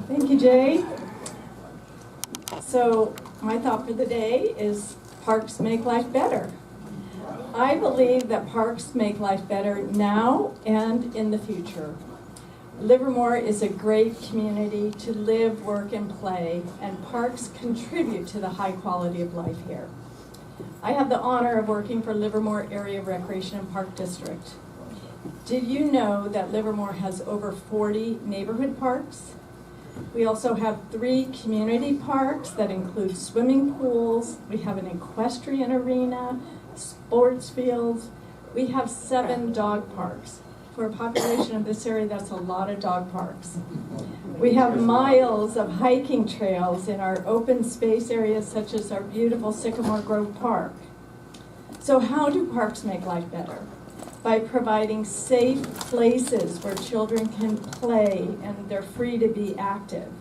Thank you, Jay. So my thought for the day is parks make life better. I believe that parks make life better now and in the future. Livermore is a great community to live, work, and play, and parks contribute to the high quality of life here. I have the honor of working for Livermore Area Recreation and Park District. Did you know that Livermore has over 40 neighborhood parks? We also have 3 community parks that include swimming pools. We have an equestrian arena, sports fields. We have 7 dog parks. For a population of this area, that's a lot of dog parks. We have miles of hiking trails in our open space areas, such as our beautiful Sycamore Grove Park. So how do parks make life better? By providing safe places where children can play and they're free to be active.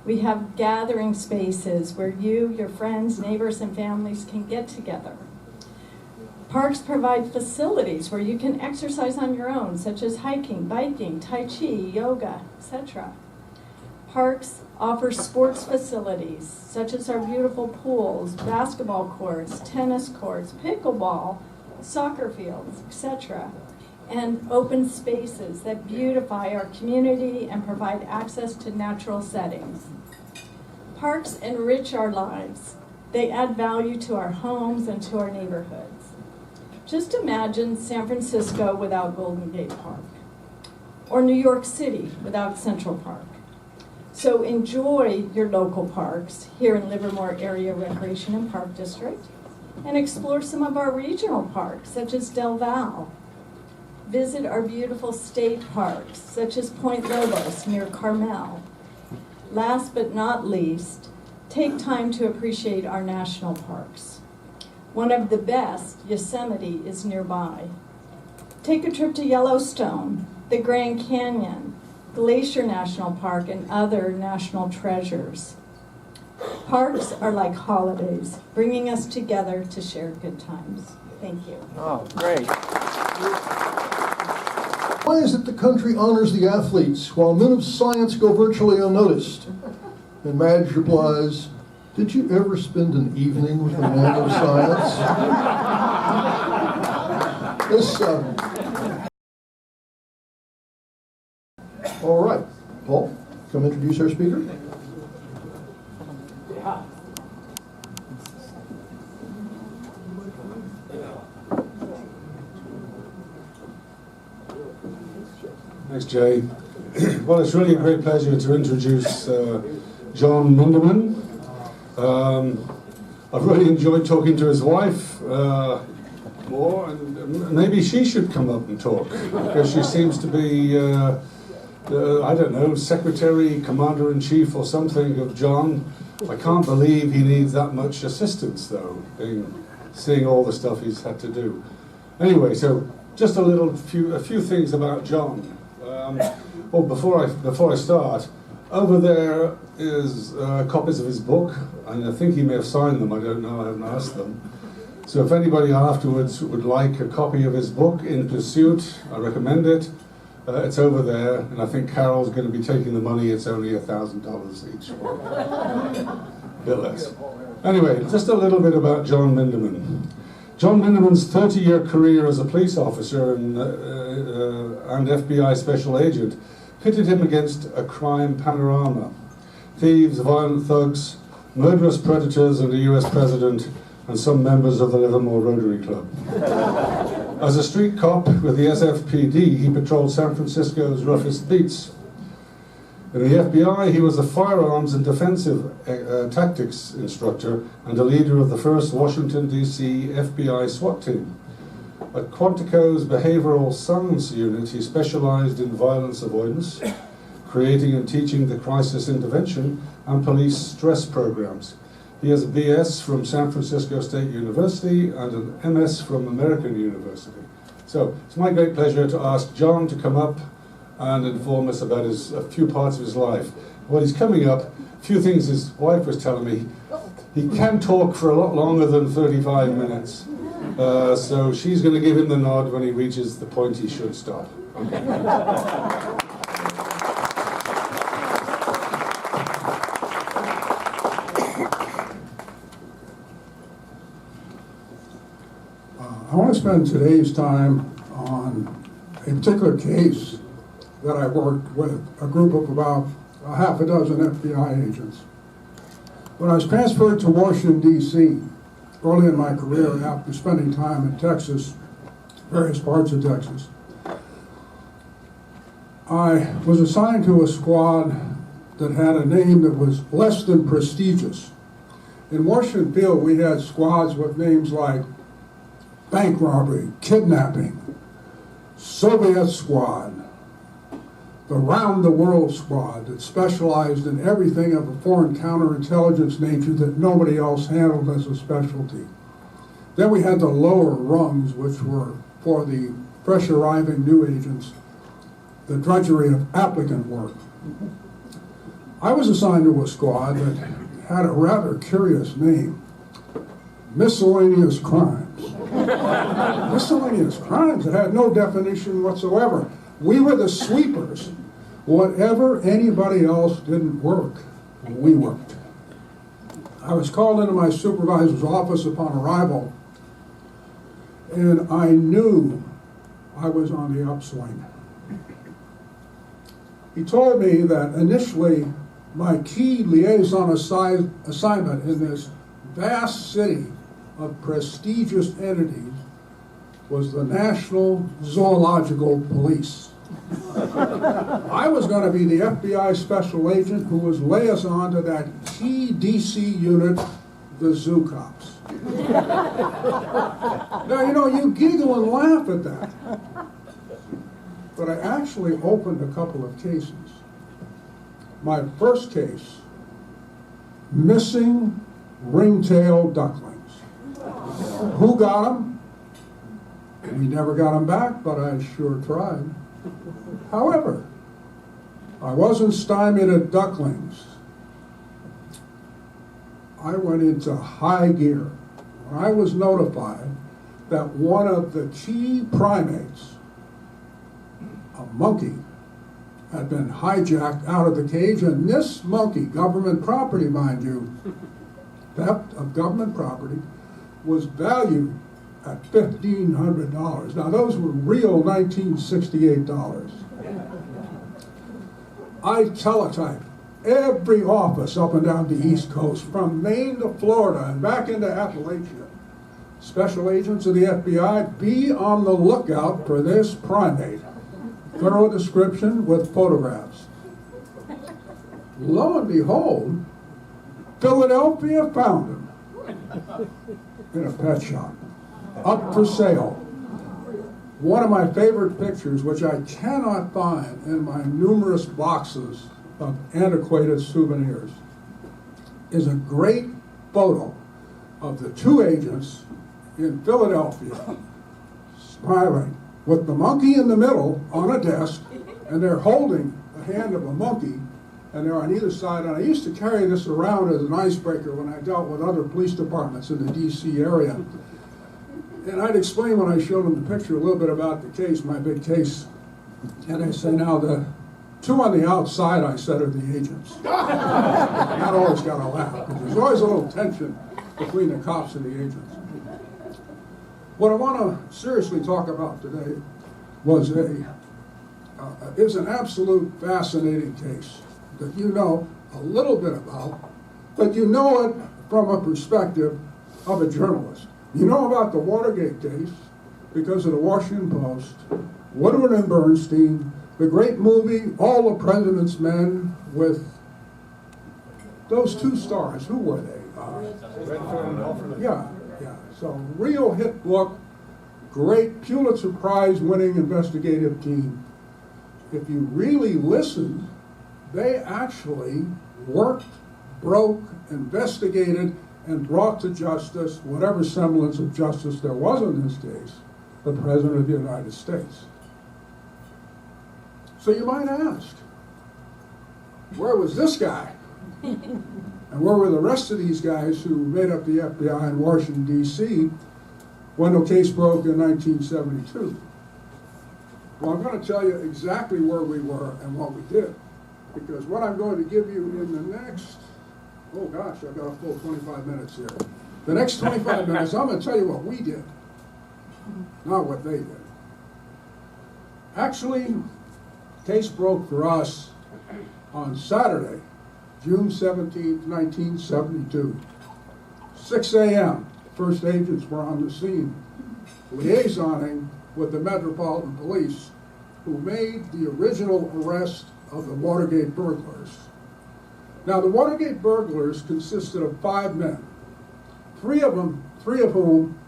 We have gathering spaces where you, your friends, neighbors, and families can get together. Parks provide facilities where you can exercise on your own, such as hiking, biking, tai chi, yoga, etc. Parks offer sports facilities, such as our beautiful pools, basketball courts, tennis courts, pickleball, soccer fields, etc. And open spaces that beautify our community and provide access to natural settings. Parks enrich our lives. They add value to our homes and to our neighborhoods. Just imagine San Francisco without Golden Gate Park, or New York City without Central Park. So enjoy your local parks here in Livermore Area Recreation and Park District, and explore some of our regional parks, such as Del Val. Visit our beautiful state parks, such as Point Lobos near Carmel. Last but not least, take time to appreciate our national parks. One of the best, Yosemite, is nearby. Take a trip to Yellowstone, the Grand Canyon, Glacier National Park, and other national treasures. Parks are like holidays, bringing us together to share good times. Thank you. Oh, great. Why is it the country honors the athletes while men of science go virtually unnoticed? And Madge replies, did you ever spend an evening with a man of science? All right, Paul, come introduce our speaker. Thanks, Jay. Well, it's really a great pleasure to introduce John Mindermann. I've really enjoyed talking to his wife more, and maybe she should come up and talk, because she seems to be, I don't know, secretary, commander-in-chief or something of John. I can't believe he needs that much assistance, though, seeing all the stuff he's had to do. Anyway, so just a few things about John. Well, before I start, over there is copies of his book, and I think he may have signed them. I don't know. I haven't asked them. So if anybody afterwards would like a copy of his book, In Pursuit, I recommend it. It's over there, and I think Carol's going to be taking the money. It's only $1,000 each. A bit less. Anyway, just a little bit about John Mindermann. John Mindermann's 30-year career as a police officer and FBI special agent pitted him against a crime panorama: thieves, violent thugs, murderous predators, and the US president, and some members of the Livermore Rotary Club. As a street cop with the SFPD, he patrolled San Francisco's roughest beats. In the FBI, he was a firearms and defensive tactics instructor and a leader of the first Washington, D.C. FBI SWAT team. At Quantico's Behavioral Science Unit, he specialized in violence avoidance, creating and teaching the crisis intervention and police stress programs. He has a BS from San Francisco State University and an MS from American University. So it's my great pleasure to ask John to come up and inform us about a few parts of his life. Well, he's coming up. A few things his wife was telling me. He can talk for a lot longer than 35 minutes. So she's going to give him the nod when he reaches the point he should stop. Okay. I want to spend today's time on a particular case that I worked with a group of about a half a dozen FBI agents. When I was transferred to Washington, D.C., early in my career after spending time in Texas, various parts of Texas, I was assigned to a squad that had a name that was less than prestigious. In Washington Field, we had squads with names like bank robbery, kidnapping, Soviet squad, the Round the World squad that specialized in everything of a foreign counterintelligence nature that nobody else handled as a specialty. Then we had the lower rungs, which were for the fresh arriving new agents, the drudgery of applicant work. I was assigned to a squad that had a rather curious name, miscellaneous crimes. Miscellaneous crimes that had no definition whatsoever. We were the sweepers. Whatever anybody else didn't work, we worked. I was called into my supervisor's office upon arrival, and I knew I was on the upswing. He told me that initially my key liaison assignment in this vast city of prestigious entities was the National Zoological Police. I was going to be the FBI special agent who was liaison to that key DC unit, the Zoo Cops. Now, you know, you giggle and laugh at that. But I actually opened a couple of cases. My first case, missing ringtail ducklings. Who got them? We never got them back, but I sure tried. However, I wasn't stymied at ducklings. I went into high gear when I was notified that one of the key primates, a monkey, had been hijacked out of the cage, and this monkey, government property, mind you, theft of government property, was valued at $1,500. Now, those were real 1968 dollars. I teletyped every office up and down the East Coast, from Maine to Florida and back into Appalachia. Special agents of the FBI, be on the lookout for this primate. Thorough description with photographs. Lo and behold, Philadelphia found him in a pet shop, up for sale. One of my favorite pictures, which I cannot find in my numerous boxes of antiquated souvenirs, is a great photo of the two agents in Philadelphia smiling, with the monkey in the middle on a desk, and they're holding the hand of a monkey, and they're on either side. And I used to carry this around as an icebreaker when I dealt with other police departments in the DC area. And I'd explain when I showed them the picture a little bit about the case, my big case. And I say, now the two on the outside, I said, are the agents. Not always got to laugh, because there's always a little tension between the cops and the agents. What I want to seriously talk about today is an absolute fascinating case that you know a little bit about, but you know it from a perspective of a journalist. You know about the Watergate case because of the Washington Post, Woodward and Bernstein, the great movie, All the President's Men, with those two stars. Who were they? Yeah. So, real hit book, great Pulitzer Prize winning investigative team. If you really listen, they actually worked, broke, investigated, and brought to justice, whatever semblance of justice there was in this case, the President of the United States. So you might ask, where was this guy? And where were the rest of these guys who made up the FBI in Washington, D.C. when the case broke in 1972? Well, I'm going to tell you exactly where we were and what we did. Because what I'm going to give you in the next, oh gosh, I've got a full 25 minutes here. The next 25 minutes, I'm going to tell you what we did. not what they did. Actually, case broke for us on Saturday, June 17, 1972. 6 a.m., first agents were on the scene, liaisoning with the Metropolitan Police, who made the original arrest of the Watergate burglars. Now, the Watergate burglars consisted of 5 men, three of whom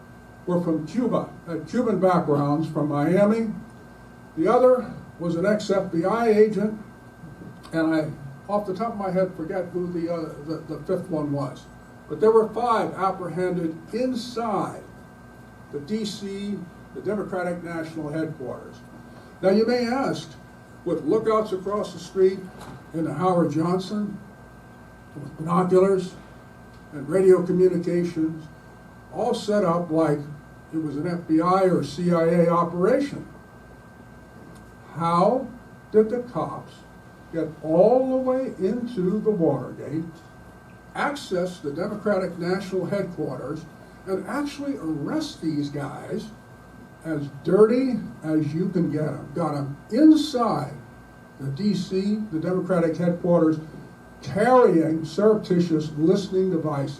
were from Cuba, had Cuban backgrounds from Miami. The other was an ex-FBI agent, and I, off the top of my head, forget who the fifth one was. But there were 5 apprehended inside the DC, the Democratic National Headquarters. Now you may ask, with lookouts across the street in the Howard Johnson, with binoculars and radio communications, all set up like it was an FBI or CIA operation. How did the cops get all the way into the Watergate, access the Democratic National Headquarters, and actually arrest these guys as dirty as you can get them? Got them inside the DC, the Democratic Headquarters, carrying surreptitious listening devices.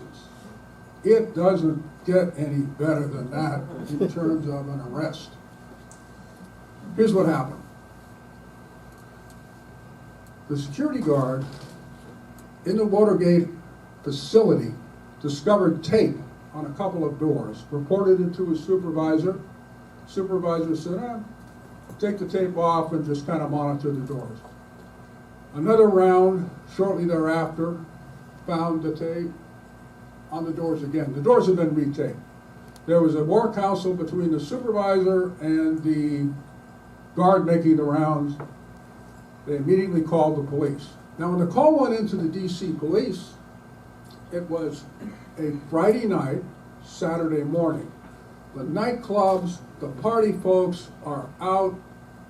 It doesn't get any better than that in terms of an arrest. Here's what happened. The security guard in the Watergate facility discovered tape on a couple of doors, reported it to his supervisor. Supervisor said, take the tape off and just kind of monitor the doors. Another round shortly thereafter found the tape on the doors again. The doors had been retaped. There was a war council between the supervisor and the guard making the rounds. They immediately called the police. Now, when the call went into the DC police, it was a Friday night, Saturday morning. The nightclubs, the party folks are out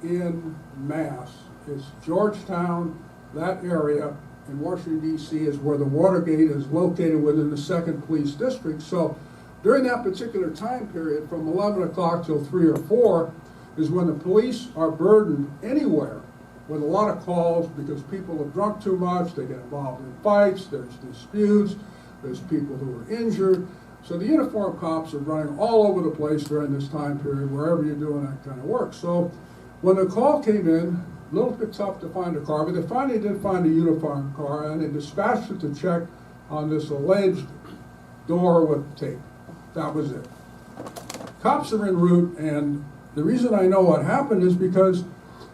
in mass. It's Georgetown, that area in Washington, D.C. is where the Watergate is located within the 2nd Police District. So during that particular time period, from 11 o'clock till 3 or 4, is when the police are burdened anywhere with a lot of calls because people have drunk too much, they get involved in fights, there's disputes, there's people who are injured. So the uniformed cops are running all over the place during this time period, wherever you're doing that kind of work. So when the call came in, a little bit tough to find a car, but they finally did find a uniformed car, and they dispatched it to check on this alleged door with tape. That was it. Cops are en route, and the reason I know what happened is because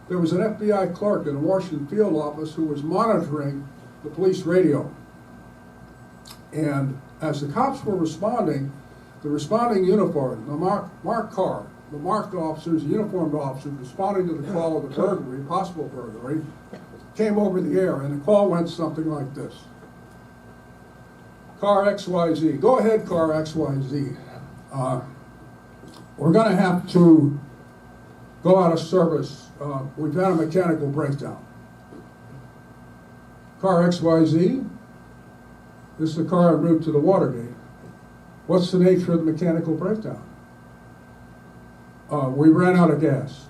there was an FBI clerk in the Washington field office who was monitoring the police radio. And as the cops were responding, the responding uniform, the marked car, the marked officers, the uniformed officers responding to the call of the burglary, possible burglary, came over the air, and the call went something like this. Car XYZ, go ahead, car XYZ. We're going to have to go out of service. We've had a mechanical breakdown. Car XYZ, this is the car en route to the Watergate. What's the nature of the mechanical breakdown? We ran out of gas.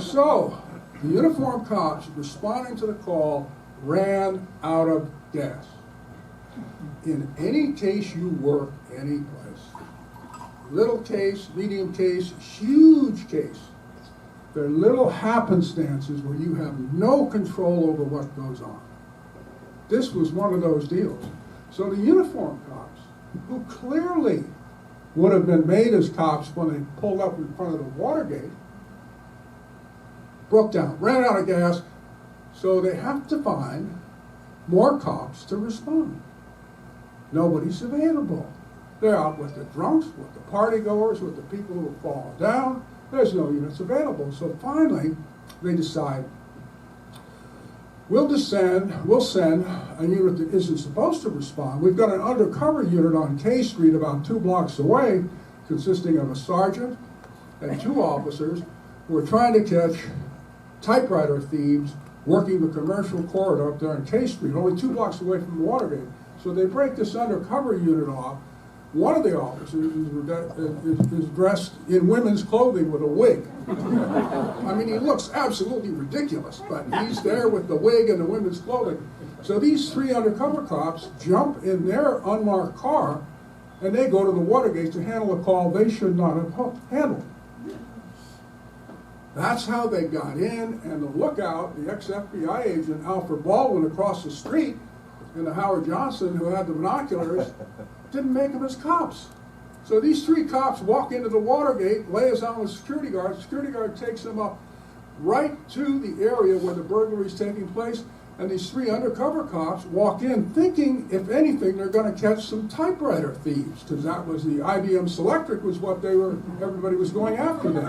So, the uniformed cops responding to the call ran out of gas. In any case you work, any place, little case, medium case, huge case, there are little happenstances where you have no control over what goes on. This was one of those deals. So the uniformed cops, who clearly would have been made as cops when they pulled up in front of the Watergate, broke down, ran out of gas, so they have to find more cops to respond. Nobody's available. They're out with the drunks, with the party goers, with the people who have fallen down. There's no units available. So finally, they decide, we'll send a unit that isn't supposed to respond. We've got an undercover unit on K Street about 2 blocks away, consisting of a sergeant and 2 officers who are trying to catch typewriter thieves working the commercial corridor up there on K Street, only 2 blocks away from the Watergate. So they break this undercover unit off, One of the officers is dressed in women's clothing with a wig. I mean, he looks absolutely ridiculous, but he's there with the wig and the women's clothing. So these three undercover cops jump in their unmarked car, and they go to the Watergate to handle a call they should not have handled. That's how they got in, and the lookout, the ex-FBI agent Alfred Baldwin across the street, and the Howard Johnson, who had the binoculars, didn't make them as cops. So these three cops walk into the Watergate, lay us on with security guard. Security guard takes them up right to the area where the burglary is taking place, and these three undercover cops walk in thinking, if anything, they're going to catch some typewriter thieves, because that was the IBM Selectric was what everybody was going after them.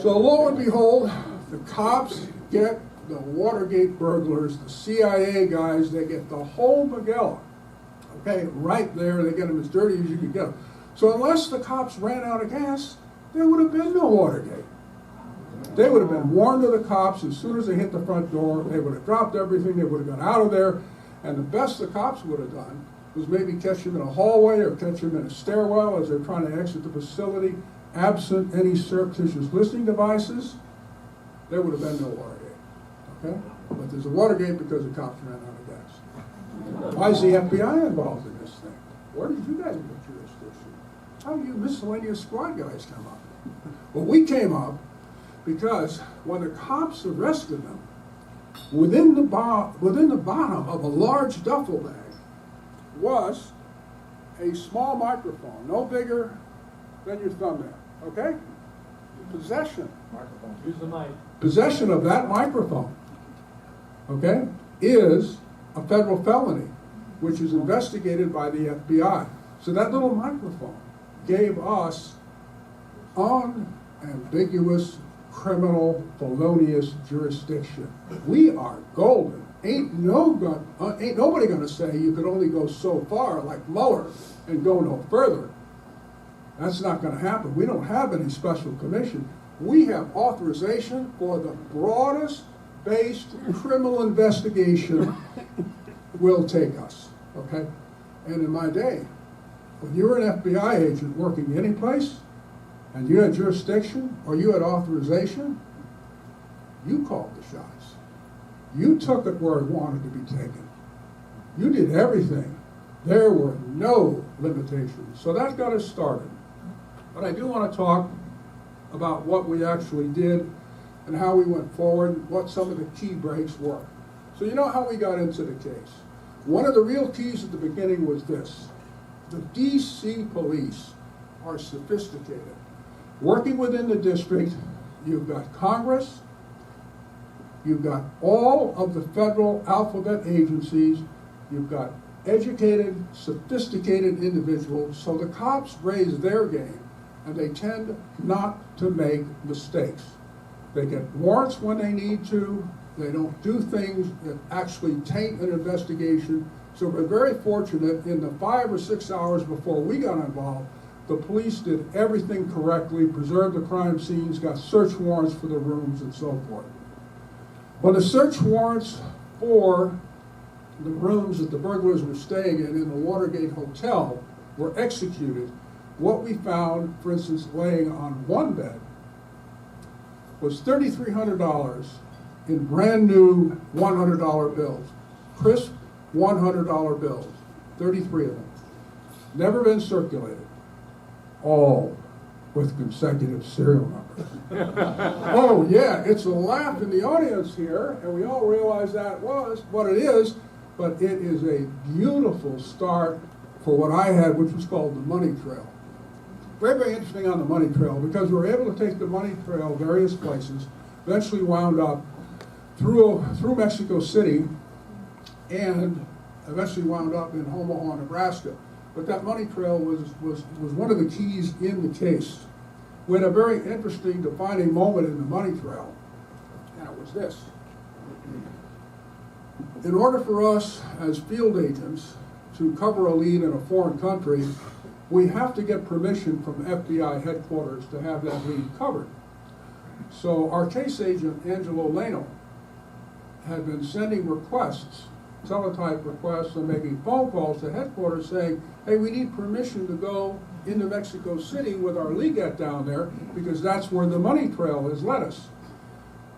So lo and behold, the cops get the Watergate burglars, the CIA guys, they get the whole Magella. Okay, right there, they get them as dirty as you could get them. So unless the cops ran out of gas, there would have been no Watergate. They would have been warned to the cops as soon as they hit the front door. They would have dropped everything. They would have got out of there. And the best the cops would have done was maybe catch them in a hallway or catch them in a stairwell as they're trying to exit the facility. Absent any surreptitious listening devices, there would have been no Watergate. Okay? But there's a Watergate because the cops ran out of gas. Why is the FBI involved in this thing? Where did you guys get jurisdiction? How do you miscellaneous squad guys come up? Well, we came up because when the cops arrested them, within the bottom of a large duffel bag was a small microphone, no bigger than your thumbnail. Okay? Possession. Microphone. Use the mic. Possession of that microphone, okay, is a federal felony, which is investigated by the FBI. So that little microphone gave us unambiguous criminal felonious jurisdiction. We are golden. Ain't nobody going to say you could only go so far like Mueller and go no further. That's not going to happen. We don't have any special commission. We have authorization for the broadest based criminal investigation will take us, okay? And in my day, when you were an FBI agent working any place, and you had jurisdiction, or you had authorization, you called the shots. You took it where it wanted to be taken. You did everything. There were no limitations. So that got us started. But I do want to talk about what we actually did and how we went forward, what some of the key breaks were. So you know how we got into the case. One of the real keys at the beginning was this. The DC police are sophisticated. Working within the district, you've got Congress, you've got all of the federal alphabet agencies, you've got educated, sophisticated individuals, so the cops raise their game, and they tend not to make mistakes. They get warrants when they need to, they don't do things that actually taint an investigation, so we're very fortunate in the 5 or 6 hours before we got involved, the police did everything correctly, preserved the crime scenes, got search warrants for the rooms and so forth. When the search warrants for the rooms that the burglars were staying in the Watergate Hotel were executed, what we found, for instance, laying on one bed was $3,300 in brand new $100 bills, crisp $100 bills, 33 of them, never been circulated. All with consecutive serial numbers. Oh yeah, it's a laugh in the audience here, and we all realize that was what it is, but it is a beautiful start for what I had, which was called the money trail. Very, very interesting on the money trail, because we were able to take the money trail various places, eventually wound up through Mexico City, and eventually wound up in Omaha, Nebraska. But that money trail was one of the keys in the case. We had a very interesting defining moment in the money trail, and it was this. In order for us as field agents to cover a lead in a foreign country, we have to get permission from FBI headquarters to have that lead covered. So our case agent, Angelo Leno, had been sending requests teletype requests and making phone calls to headquarters saying, hey, we need permission to go into Mexico City with our legat down there because that's where the money trail has led us.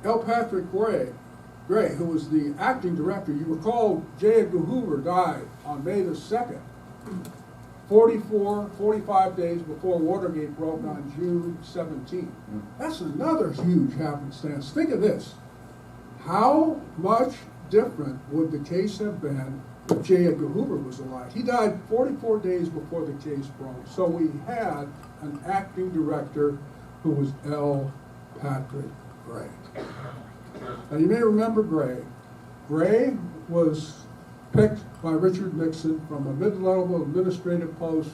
L. Patrick Gray, who was the acting director, you recall J. Edgar Hoover died on May the 2nd, 45 days before Watergate broke on June 17th. That's another huge happenstance. Think of this. How much different would the case have been if J. Edgar Hoover was alive? He died 44 days before the case broke. So we had an acting director who was L. Patrick Gray. Now you may remember Gray. Gray was picked by Richard Nixon from a mid-level administrative post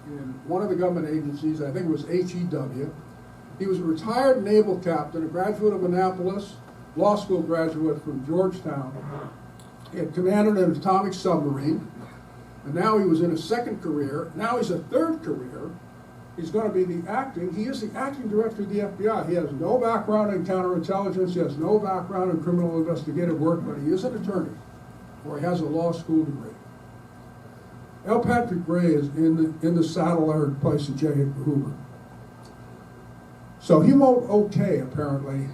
in one of the government agencies, I think it was HEW. He was a retired naval captain, a graduate of Annapolis, law school graduate from Georgetown. He had commanded an atomic submarine, and now he was in a second career. Now he's a third career. He's going to be he is the acting director of the FBI. He has no background in counterintelligence. He has no background in criminal investigative work, but he is an attorney, or he has a law school degree. L. Patrick Gray is in the saddle or place of J. Edgar Hoover. So he won't okay, apparently,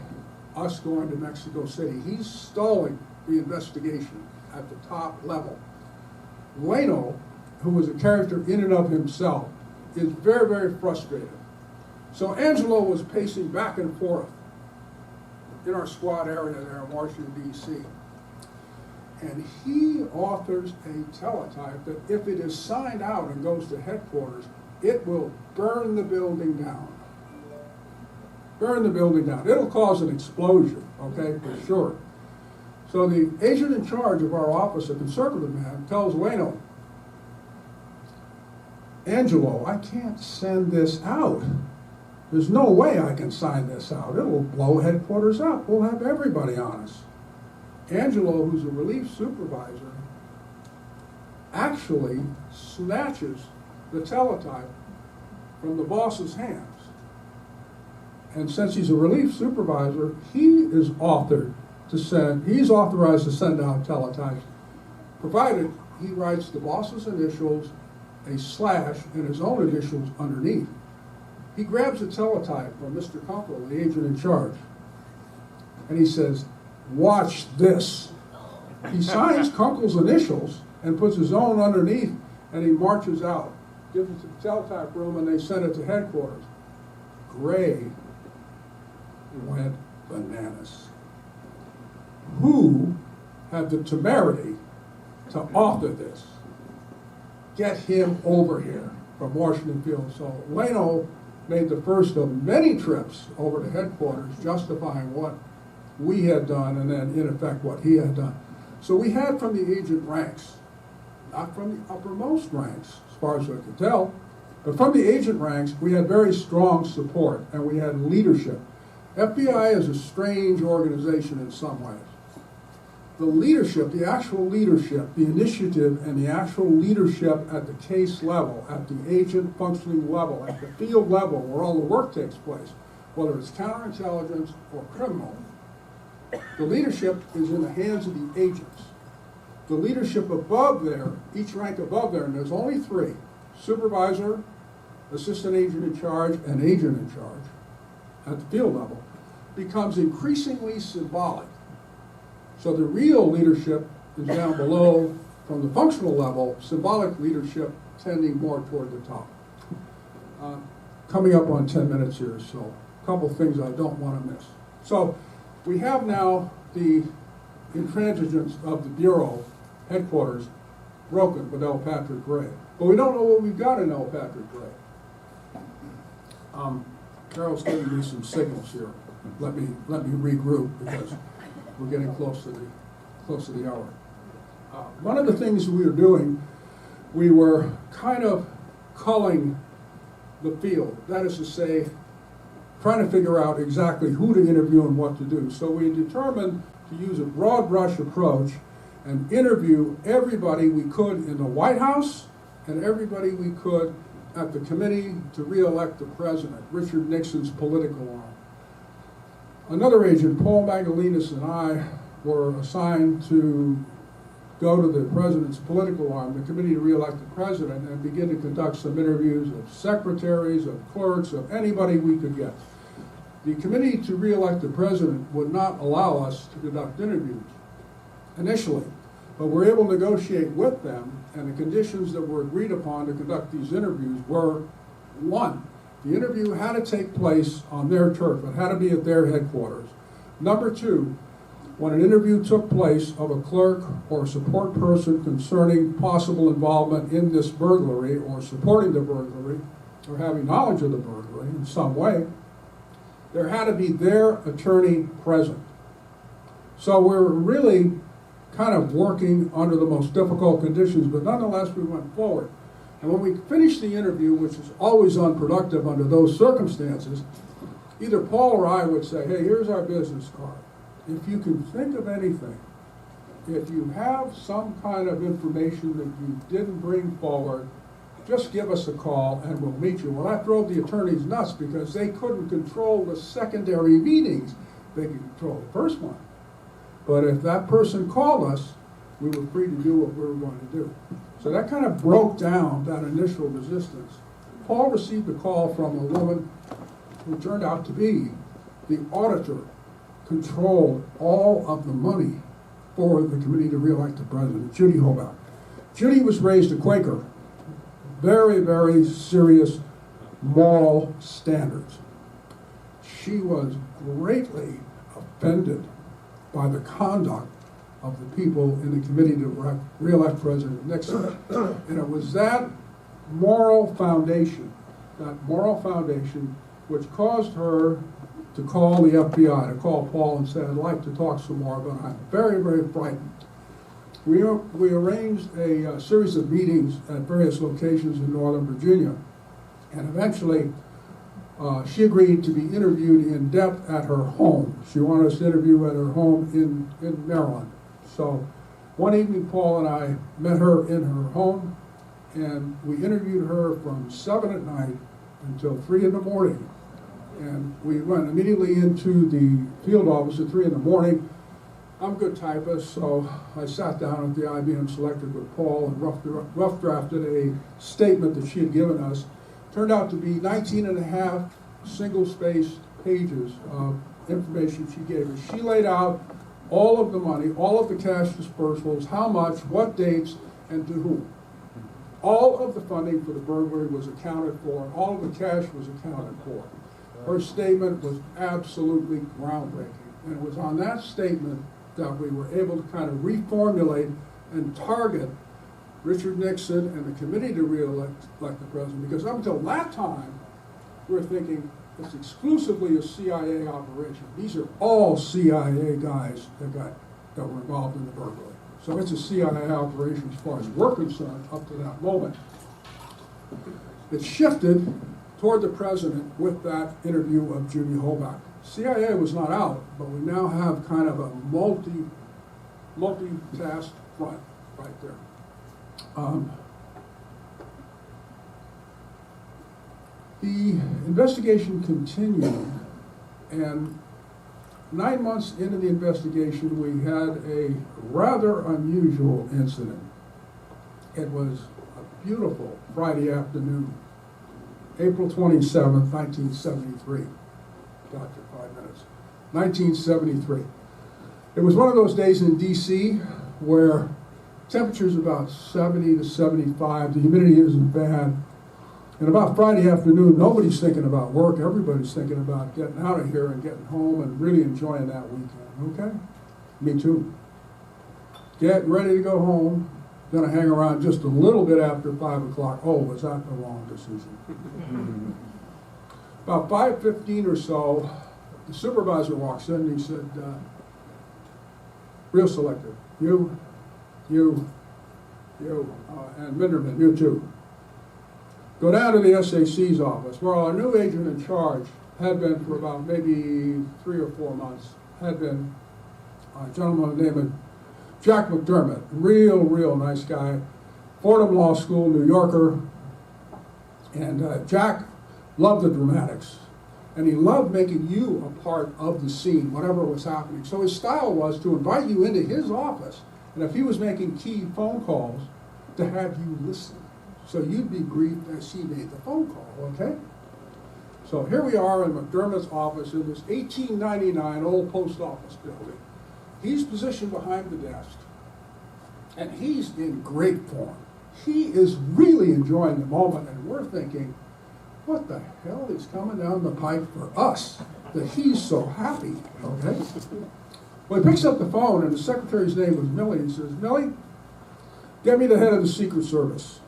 us going to Mexico City. He's stalling the investigation at the top level. Leno, who was a character in and of himself, is very, very frustrated. So Angelo was pacing back and forth in our squad area there in Washington, D.C. And he authors a teletype that if it is signed out and goes to headquarters, it will burn the building down. Burn the building down. It'll cause an explosion, okay, for sure. So the agent in charge of our office, a conservative man, tells Leno, Angelo, I can't send this out. There's no way I can sign this out. It will blow headquarters up. We'll have everybody on us. Angelo, who's a relief supervisor, actually snatches the teletype from the boss's hands. And since he's a relief supervisor, he is he's authorized to send out teletypes, provided he writes the boss's initials, a slash, and his own initials underneath. He grabs a teletype from Mr. Kunkel, the agent in charge, and he says, watch this. He signs Kunkel's initials and puts his own underneath, and he marches out, gives it to the teletype room, and they send it to headquarters. Gray went bananas. Who had the temerity to author this? Get him over here from Washington Field. So Leno made the first of many trips over to headquarters justifying what we had done and then in effect what he had done. So we had from the agent ranks, not from the uppermost ranks as far as I could tell, but from the agent ranks we had very strong support and we had leadership. FBI is a strange organization in some ways. The leadership, the actual leadership, the initiative and the actual leadership at the case level, at the agent functioning level, at the field level where all the work takes place, whether it's counterintelligence or criminal, the leadership is in the hands of the agents. The leadership above there, each rank above there, and there's only three, supervisor, assistant agent in charge, and agent in charge at the field level, becomes increasingly symbolic. So the real leadership is down below from the functional level, symbolic leadership tending more toward the top. Coming up on 10 minutes here, so a couple things I don't want to miss. So we have now the intransigence of the Bureau headquarters broken with L. Patrick Gray. But we don't know what we've got in L. Patrick Gray. Carol's giving me some signals here. Let me regroup because we're getting close to the hour. One of the things we were doing, we were kind of culling the field. That is to say, trying to figure out exactly who to interview and what to do. So we determined to use a broad brush approach and interview everybody we could in the White House and everybody we could at the committee to re-elect the president, Richard Nixon's political arm. Another agent, Paul Magdalenas, and I were assigned to go to the president's political arm, the Committee to Re-elect the President, and begin to conduct some interviews of secretaries, of clerks, of anybody we could get. The Committee to Re-elect the President would not allow us to conduct interviews initially, but we're able to negotiate with them, and the conditions that were agreed upon to conduct these interviews were, one, the interview had to take place on their turf. It had to be at their headquarters. Number two, when an interview took place of a clerk or support person concerning possible involvement in this burglary or supporting the burglary or having knowledge of the burglary in some way, there had to be their attorney present. So we're really kind of working under the most difficult conditions, but nonetheless we went forward. And when we finished the interview, which is always unproductive under those circumstances, either Paul or I would say, hey, here's our business card. If you can think of anything, if you have some kind of information that you didn't bring forward, just give us a call and we'll meet you. Well, that drove the attorneys nuts because they couldn't control the secondary meetings. They could control the first one. But if that person called us, we were free to do what we were going to do. So that kind of broke down that initial resistance. Paul received a call from a woman who turned out to be the auditor, controlled all of the money for the Committee to Re-elect the President, Judy Hobart. Judy was raised a Quaker, very, very serious moral standards. She was greatly offended by the conduct of the people in the Committee to Re-elect President Nixon. And it was that moral foundation which caused her to call the FBI, to call Paul and say, I'd like to talk some more, but I'm very, very frightened. We arranged a series of meetings at various locations in Northern Virginia, and eventually she agreed to be interviewed in depth at her home. She wanted us to interview at her home in Maryland. So one evening, Paul and I met her in her home, and we interviewed her from 7 at night until 3 in the morning. And we went immediately into the field office at 3 in the morning. I'm a good typist, so I sat down at the IBM Selectric with Paul and rough drafted a statement that she had given us. Turned out to be 19 and a half single-spaced pages of information she gave us. She laid out all of the money, all of the cash dispersals, how much, what dates, and to whom. All of the funding for the burglary was accounted for, and all of the cash was accounted for. Her statement was absolutely groundbreaking. And it was on that statement that we were able to kind of reformulate and target Richard Nixon and the Committee to Re-elect the President, because up until that time, we were thinking it's exclusively a CIA operation. These are all CIA guys that were involved in the burglary. So it's a CIA operation as far as we're concerned up to that moment. It shifted toward the President with that interview of Judy Hobart. CIA was not out, but we now have kind of a multi-task front right there. The investigation continued, and 9 months into the investigation, we had a rather unusual incident. It was a beautiful Friday afternoon, April 27th, 1973. Doctor, 5 minutes. 1973. It was one of those days in D.C. where temperature's about 70 to 75, the humidity isn't bad. And about Friday afternoon, nobody's thinking about work. Everybody's thinking about getting out of here and getting home and really enjoying that weekend, okay? Me too. Getting ready to go home. Gonna hang around just a little bit after 5 o'clock. Oh, was that the wrong decision? About 5:15 or so, the supervisor walks in and he said, real selective, you, and Mindermann, you too. Go down to the SAC's office, where our new agent in charge had been for about maybe 3 or 4 months, had been a gentleman named Jack McDermott, real nice guy, Fordham Law School, New Yorker, and Jack loved the dramatics, and he loved making you a part of the scene, whatever was happening. So his style was to invite you into his office And if he was making key phone calls, to have you listen. So you'd be briefed as he made the phone call, okay? So here we are in McDermott's office in this 1899 old post office building. He's positioned behind the desk, and he's in great form. He is really enjoying the moment, and we're thinking, what the hell is coming down the pipe for us that he's so happy, okay? Well, he picks up the phone, and the secretary's name was Millie, and says, Millie, get me the head of the Secret Service.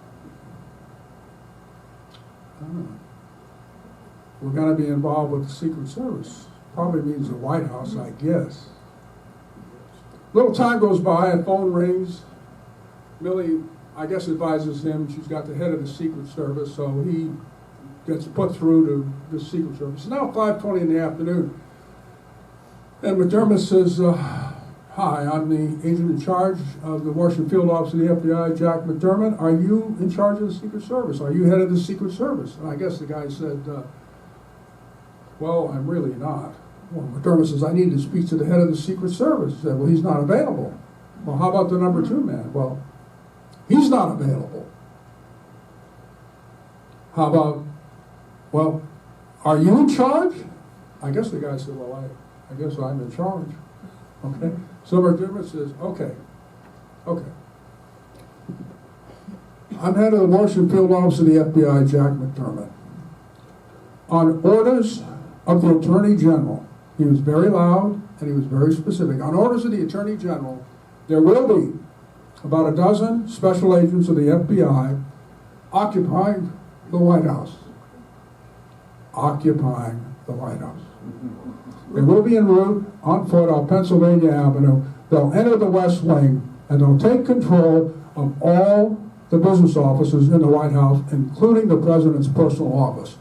We're going to be involved with the Secret Service. Probably means the White House, I guess. Little time goes by, a phone rings. Millie, I guess, advises him she's got the head of the Secret Service, so he gets put through to the Secret Service. It's now 5:20 in the afternoon. And McDermott says, hi, I'm the agent in charge of the Washington Field Office of the FBI, Jack McDermott. Are you in charge of the Secret Service? Are you head of the Secret Service? And I guess the guy said, well, I'm really not. Well, McDermott says, I need to speak to the head of the Secret Service. He said, well, he's not available. Well, how about the number 2 man? Well, he's not available. How about, well, are you in charge? I guess the guy said, well, I guess I'm in charge. Okay? So McDermott says, okay. I'm head of the Washington Field Office of the FBI, Jack McDermott. On orders of the Attorney General, he was very loud and he was very specific. On orders of the Attorney General, there will be about a dozen special agents of the FBI occupying the White House. Occupying the White House. They will be en route on foot on Pennsylvania Avenue. They'll enter the West Wing and they'll take control of all the business offices in the White House, including the President's personal office.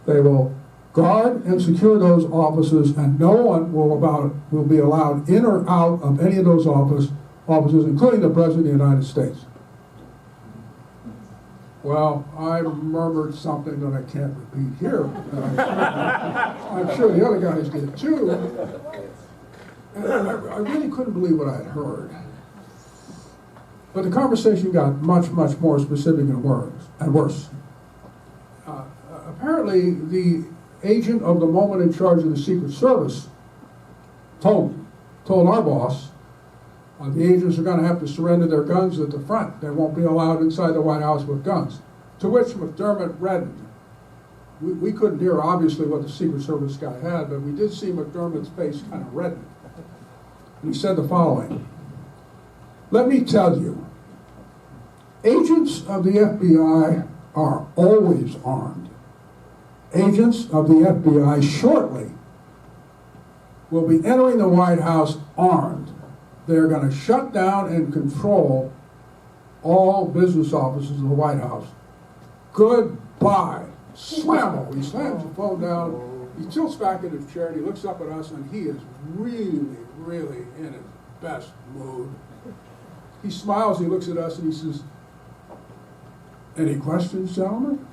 They will guard and secure those offices, and no one will be allowed in or out of any of those offices, including the President of the United States. Well, I murmured something that I can't repeat here. I'm sure the other guys did too. And I really couldn't believe what I had heard. But the conversation got much, much more specific and worse. Apparently, the agent of the moment in charge of the Secret Service told our boss, the agents are going to have to surrender their guns at the front. They won't be allowed inside the White House with guns. To which McDermott reddened. We couldn't hear, obviously, what the Secret Service guy had, but we did see McDermott's face kind of redden. And he said the following, let me tell you, agents of the FBI are always armed. Agents of the FBI shortly will be entering the White House armed. They're going to shut down and control all business offices in the White House. Goodbye. Slammo. He slams the phone down. He tilts back in his chair and he looks up at us and he is really, really in his best mood. He smiles, he looks at us and he says, any questions, gentlemen?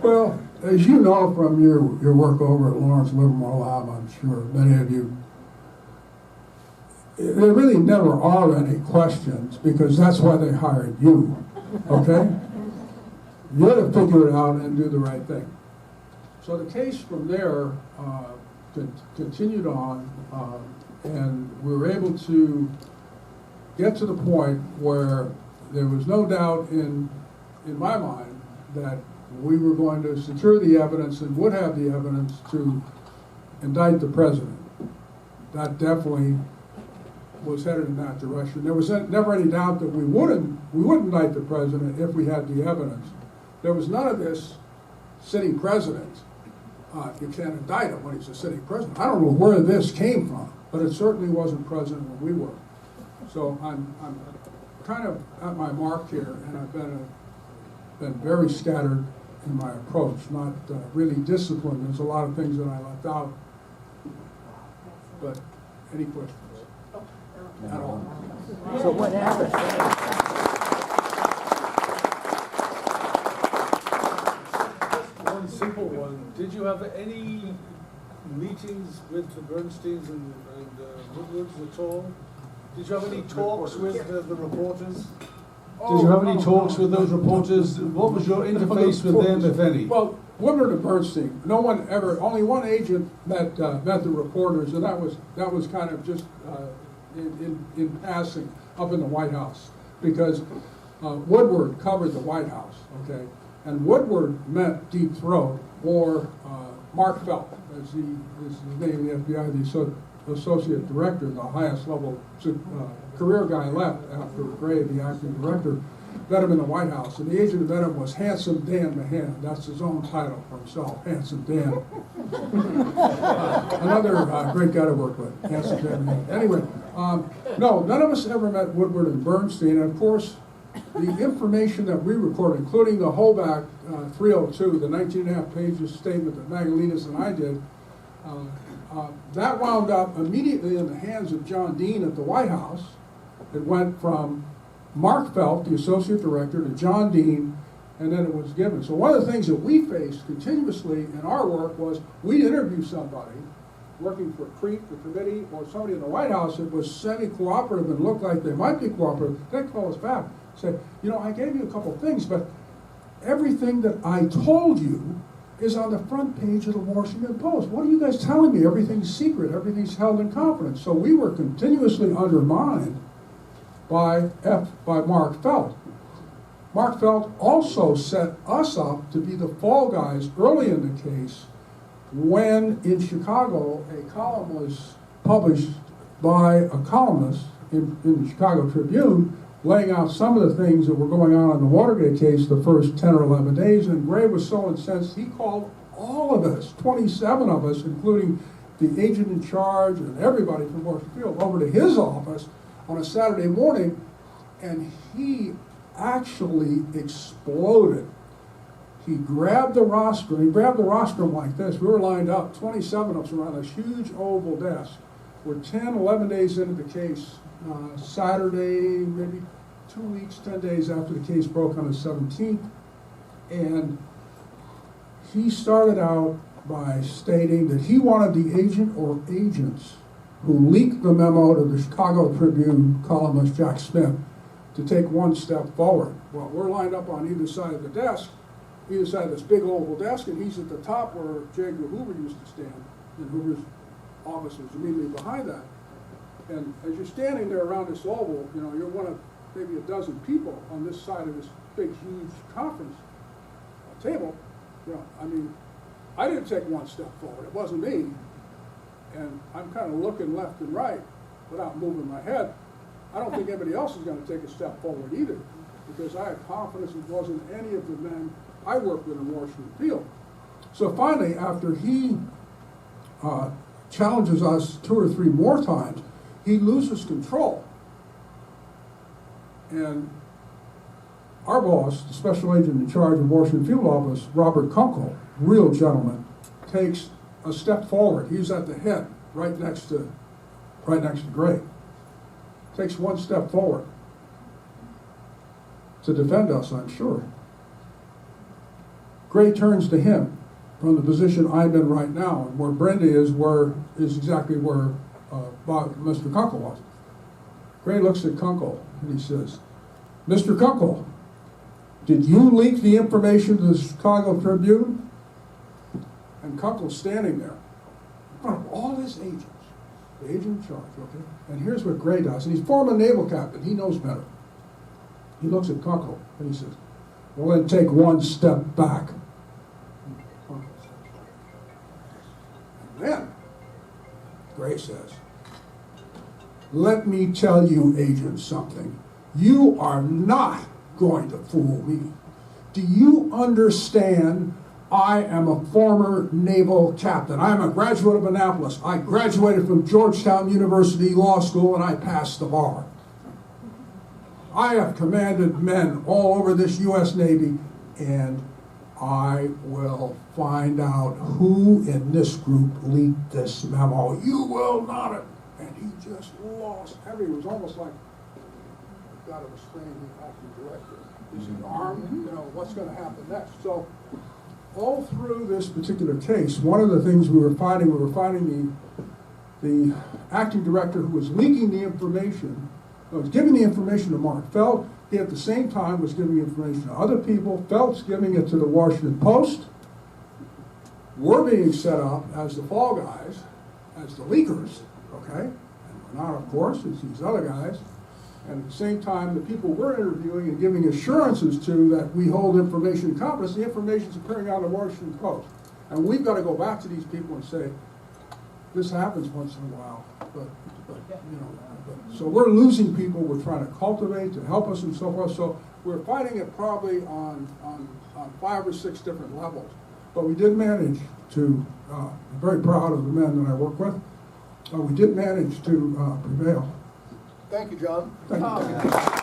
Well, as you know from your work over at Lawrence Livermore Lab, I'm sure many of you, there really never are any questions because that's why they hired you, okay? You're to figure it out and do the right thing. So the case from there continued on, and we were able to get to the point where there was no doubt in my mind that we were going to secure the evidence and would have the evidence to indict the president. That definitely was headed in that direction. There was never any doubt that we wouldn't indict the president if we had the evidence. There was none of this sitting president. You can't indict him when he's a sitting president. I don't know where this came from, but it certainly wasn't present when we were. So I'm kind of at my mark here, and I've been very scattered in my approach, not really disciplined. There's a lot of things that I left out. But any questions? At all. So what happened? One simple one. Did you have any meetings with the Bernsteins and Woodwards at all? Did you have any talks with the reporters? Did you have any talks with those reporters? What was your interface with them, if any? Well, Woodward and Bernstein, no one ever, only one agent met the reporters, and that was kind of just in passing up in the White House, because Woodward covered the White House, okay? And Woodward met Deep Throat, or Mark Felt, as his name in the FBI, the associate director, the highest level career guy left after Gray, the acting director, met him in the White House. And the agent that met him was Handsome Dan Mahan. That's his own title for himself, Handsome Dan. Another great guy to work with, Handsome Dan Mahan. Anyway, no, none of us ever met Woodward and Bernstein. And of course, the information that we recorded, including the Hoback 302, the 19.5 pages statement that Magdalenas and I did, that wound up immediately in the hands of John Dean at the White House. It went from Mark Felt, the associate director, to John Dean, and then it was given. So one of the things that we faced continuously in our work was we'd interview somebody working for CREEP, the committee, or somebody in the White House that was semi-cooperative and looked like they might be cooperative. They'd call us back, say, you know, I gave you a couple things, but everything that I told you is on the front page of the Washington Post. What are you guys telling me? Everything's secret. Everything's held in confidence. So we were continuously undermined by Mark Felt. Mark Felt also set us up to be the fall guys early in the case when in Chicago a column was published by a columnist in the Chicago Tribune laying out some of the things that were going on in the Watergate case the first 10 or 11 days, and Gray was so incensed, he called all of us, 27 of us, including the agent in charge and everybody from Washington Field, over to his office on a Saturday morning, and he actually exploded. He grabbed the rostrum like this. We were lined up, 27 of us around this huge oval desk. We're 10, 11 days into the case. Saturday, maybe 2 weeks, 10 days after the case broke on the 17th. And he started out by stating that he wanted the agent or agents who leaked the memo to the Chicago Tribune columnist Jack Smith to take one step forward. Well, we're lined up on either side of the desk, either side of this big oval desk, and he's at the top where J. Edgar Hoover used to stand, and Hoover's office was immediately behind that. And as you're standing there around this oval, you know, you're one of maybe a dozen people on this side of this big, huge conference table. You know, I mean, I didn't take one step forward. It wasn't me. And I'm kind of looking left and right without moving my head. I don't think anybody else is going to take a step forward either, because I had confidence it wasn't any of the men I worked with in Washington Field. So finally, after he challenges us 2 or 3 more times, he loses control. And our boss, the special agent in charge of Washington Field Office, Robert Kunkel, real gentleman, takes a step forward. He's at the head, right next to Gray. Takes one step forward to defend us, I'm sure. Gray turns to him from the position I'm in right now, and where Brenda is exactly where Mr. Kunkel was. Gray looks at Kunkel and he says, Mr. Kunkel, did you leak the information to the Chicago Tribune? And Kunkel's standing there in front of all his agents, the agent in charge, okay? And here's what Gray does, and he's former naval captain, he knows better. He looks at Kunkel and he says, well, then take one step back. And then Gray says, let me tell you, agent, something. You are not going to fool me. Do you understand? I am a former naval captain. I am a graduate of Annapolis. I graduated from Georgetown University Law School and I passed the bar. I have commanded men all over this U.S. Navy, and I will find out who in this group leaked this memo. You will not. And he just lost everything. It was almost like God was saying the acting director. Is he armed? You know, what's going to happen next? So all through this particular case, one of the things we were finding the acting director who was leaking the information, was giving the information to Mark Felt. He at the same time was giving information to other people. Felt's giving it to the Washington Post. We're being set up as the fall guys, as the leakers, okay? And we're not, of course, it's these other guys. And at the same time, the people we're interviewing and giving assurances to that we hold information in confidence, the information's appearing on the Washington Post. And we've got to go back to these people and say, this happens once in a while, but you know, so we're losing people we're trying to cultivate to help us and so forth. So we're fighting it probably on 5 or 6 different levels. But we did manage to, I'm very proud of the men that I work with, we did manage to prevail. Thank you, John. Thank you.